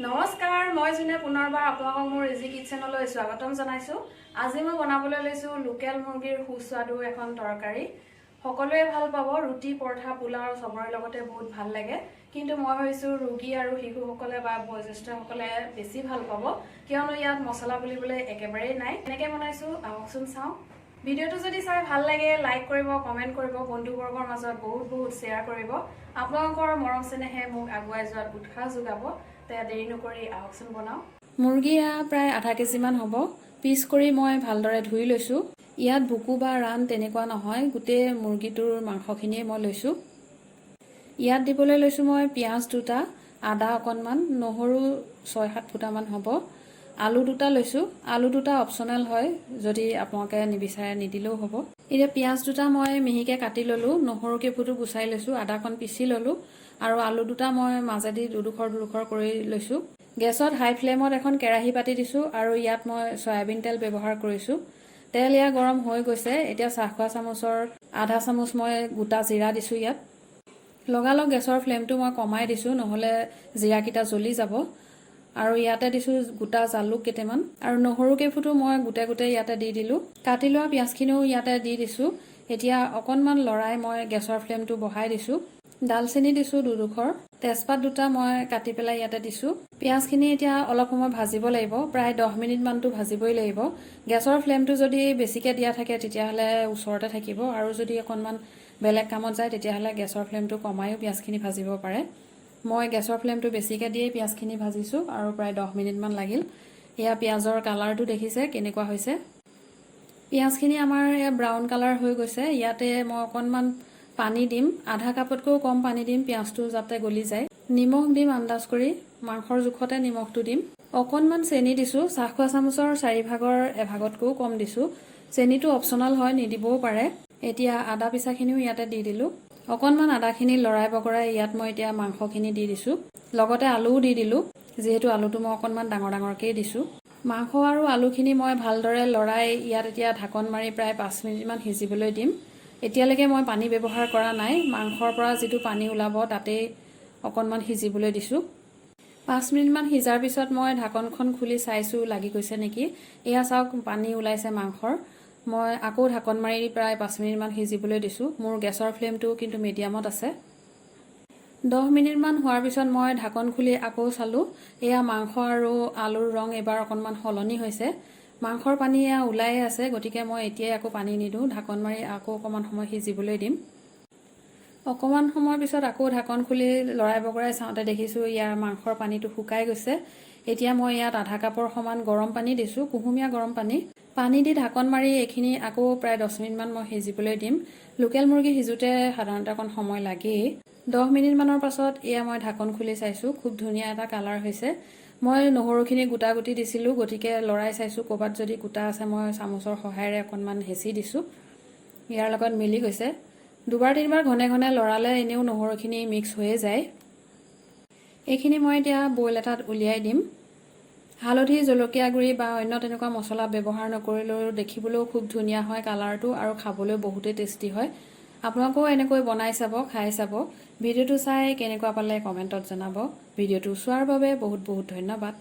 নমস্কাৰ, মই জুনে পুনৰবাৰ আপোনালোকক মোৰ ইজি কিচেনলৈ স্বাগতম জনাইছো। আজি মই বনাবলৈ লৈছো লোকেল মুৰ্গীৰ সুস্বাদু এখন তৰকাৰী। সকলোৱে ভাল পাব, ৰুটি, পৰঠা, পোলাও সবৰে লগতে বহুত ভাল লাগে। কিন্তু মই ভাবিছো ৰোগী আৰু শিশুসকলে বা বয়োজ্যেষ্ঠসকলে বেছি ভাল পাব, কিয়নো ইয়াত মছলা বুলিবলৈ একেবাৰেই নাই। এনেকৈ বনাইছো, আহকচোন চাওঁ। ভিডিঅ'টো যদি চাই ভাল লাগে লাইক কৰিব, কমেন্ট কৰিব, বন্ধুবৰ্গৰ মাজত বহুত শ্বেয়াৰ কৰিব। আপোনালোকৰ মৰম চেনেহে মোক আগুৱাই যোৱাত উৎসাহ যোগাব। দেৰি নকৰি আহকচোন বনাওঁ। মুৰ্গী প্ৰায় আধা কেজিমান হ'ব। পিচ কৰি মই ভালদৰে ধুই লৈছোঁ। ইয়াত বুকু বা ৰান তেনেকুৱা নহয়, গোটেই মুৰ্গীটোৰ মাংসখিনিয়ে মই লৈছোঁ। ইয়াত দিবলৈ লৈছোঁ মই পিঁয়াজ দুটা, আদা অকণমান, নহৰু 6-7 ফুটামান হ'ব, আলু দুটা লৈছোঁ। আলু দুটা অপশ্যনেল হয়, যদি আপোনালোকে নিবিচাৰে নিদিলেও হ'ব। এতিয়া পিঁয়াজ দুটা মই মিহিকৈ কাটি ল'লোঁ, নহৰু কেইফুটো গুচাই লৈছোঁ, আদাকণ পিচি ল'লোঁ আৰু আলু দুটা মই মাজেদি দুডোখৰ কৰি লৈছোঁ। গেছত হাই ফ্লেমত এখন কেৰাহী পাতি দিছোঁ আৰু ইয়াত মই চয়াবিন তেল ব্যৱহাৰ কৰিছোঁ। তেল ইয়াত গৰম হৈ গৈছে। এতিয়া চাহখোৱা চামুচৰ আধা চামুচ মই গোটা জিৰা দিছোঁ। ইয়াত লগালগ গেছৰ ফ্লেমটো মই কমাই দিছোঁ, নহ'লে জিৰাকেইটা জ্বলি যাব। আৰু ইয়াতে দিছোঁ গোটা জালুক কেইটামান আৰু নহৰু কেইফুটো মই গোটে ইয়াতে দি দিলোঁ। কাটি লোৱা পিঁয়াজখিনিও ইয়াতে দি দিছোঁ। এতিয়া অকণমান লৰাই মই গেছৰ ফ্লেমটো বঢ়াই দিছোঁ। ডালচেনি দিছোঁ দুডোখৰ, তেজপাত দুটা মই কাটি পেলাই ইয়াতে দিছোঁ। পিঁয়াজখিনি এতিয়া অলপ সময় ভাজিব লাগিব, প্ৰায় 10 মিনিটমানটো ভাজিবই লাগিব। গেছৰ ফ্লেমটো যদি বেছিকৈ দিয়া থাকে তেতিয়াহ'লে ওচৰতে থাকিব, আৰু যদি অকণমান বেলেগ কামত যায় তেতিয়াহ'লে গেছৰ ফ্লেমটো কমায়ো পিঁয়াজখিনি ভাজিব পাৰে। মই গেছৰ ফ্লেমটো বেছিকৈ দিয়ে পিঁয়াজখিনি ভাজিছোঁ আৰু প্ৰায় 10 মিনিটমান লাগিল। এয়া পিঁয়াজৰ কালাৰটো দেখিছে কেনেকুৱা হৈছে। পিঁয়াজখিনি আমাৰ ব্ৰাউন কালাৰ হৈ গৈছে। ইয়াতে মই অকণমান পানী দিম, আধা কাপতকৈও কম পানী দিম, পিঁয়াজটো যাতে গলি যায়। নিমখ দিম আন্দাজ কৰি, মাংসৰ জোখতে নিমখটো দিম। অকণমান চেনি দিছোঁ, চাহখোৱা চামুচৰ 4ভাগৰ এভাগতকৈও কম দিছোঁ। চেনিটো অপশ্যনেল হয়, নিদিবও পাৰে। এতিয়া আদা পিচাখিনিও ইয়াতে দি দিলোঁ। অকণমান আদাখিনি লৰাই বগৰাই ইয়াত মই এতিয়া মাংসখিনি দি দিছোঁ, লগতে আলুও দি দিলোঁ, যিহেতু আলুটো মই অকণমান ডাঙৰকৈ দিছোঁ। মাংস আৰু আলুখিনি মই ভালদৰে লৰাই ইয়াত এতিয়া ঢাকন মাৰি প্ৰায় 5 মিনিটমান সিজিবলৈ দিম। এতিয়ালৈকে মই পানী ব্যৱহাৰ কৰা নাই, মাংসৰ পৰা যিটো পানী ওলাব তাতেই অকণমান সিজিবলৈ দিছোঁ। 5 মিনিটমান সিজাৰ পিছত মই ঢাকনখন খুলি চাইছোঁ লাগি গৈছে নেকি। এয়া চাওক, পানী ওলাইছে মাংসৰ। মই আকৌ ঢাকন মাৰি প্ৰায় 5 মিনিটমান সিজিবলৈ দিছোঁ। মোৰ গেছৰ ফ্লেমটো কিন্তু মিডিয়ামত আছে। 10 মিনিটমান হোৱাৰ পিছত মই ঢাকন খুলি আকৌ চালোঁ। এয়া মাংস আৰু আলুৰ ৰং এবাৰ অকণমান সলনি হৈছে। মাংসৰ পানী এয়া ওলাই আছে, গতিকে মই এতিয়াই আকৌ পানী নিদিওঁ, ঢাকন মাৰি আকৌ অকণমান সময় সিজিবলৈ দিম। অকণমান সময়ৰ পিছত আকৌ ঢাকন খুলি লৰাই বগৰাই চাওঁতে দেখিছোঁ ইয়াৰ মাংসৰ পানীটো শুকাই গৈছে। এতিয়া মই ইয়াত আধা কাপৰ সমান গৰম পানী দিছোঁ, কুহুমীয়া গৰম পানী দি ঢাকন মাৰি এইখিনি আকৌ প্ৰায় 10 মিনিটমান মই সিজিবলৈ দিম। লোকেল মুৰ্গী সিজোতে সাধাৰণতে অকণ সময় লাগেই। 10 মিনিটমানৰ পাছত এয়া মই ঢাকন খুলি চাইছোঁ, খুব ধুনীয়া এটা কালাৰ হৈছে। মই নহৰুখিনি গোটা দিছিলোঁ, গতিকে লৰাই চাইছোঁ ক'ৰবাত যদি গোটা আছে মই চামুচৰ সহায়েৰে অকণমান হেঁচি দিছোঁ। ইয়াৰ লগত মিলি গৈছে। 2-3বাৰ ঘনে লৰালে এনেও নহৰুখিনি মিক্স হৈয়ে যায়। এইখিনি মই এতিয়া বইল এটাত উলিয়াই দিম। হালধি, জলকীয়া গুড়ি বা অন্য তেনেকুৱা মছলা ব্যৱহাৰ নকৰিলেও দেখিবলৈও খুব ধুনীয়া হয় কালাৰটো, আৰু খাবলৈও বহুতেই টেষ্টি হয়। আপোনালোকেও এনেকৈ বনাই চাব, খাই চাব। ভিডিঅ'টো চাই কেনেকুৱা পালে কমেণ্টত জনাব। ভিডিঅ'টো চোৱাৰ বাবে বহুত ধন্যবাদ।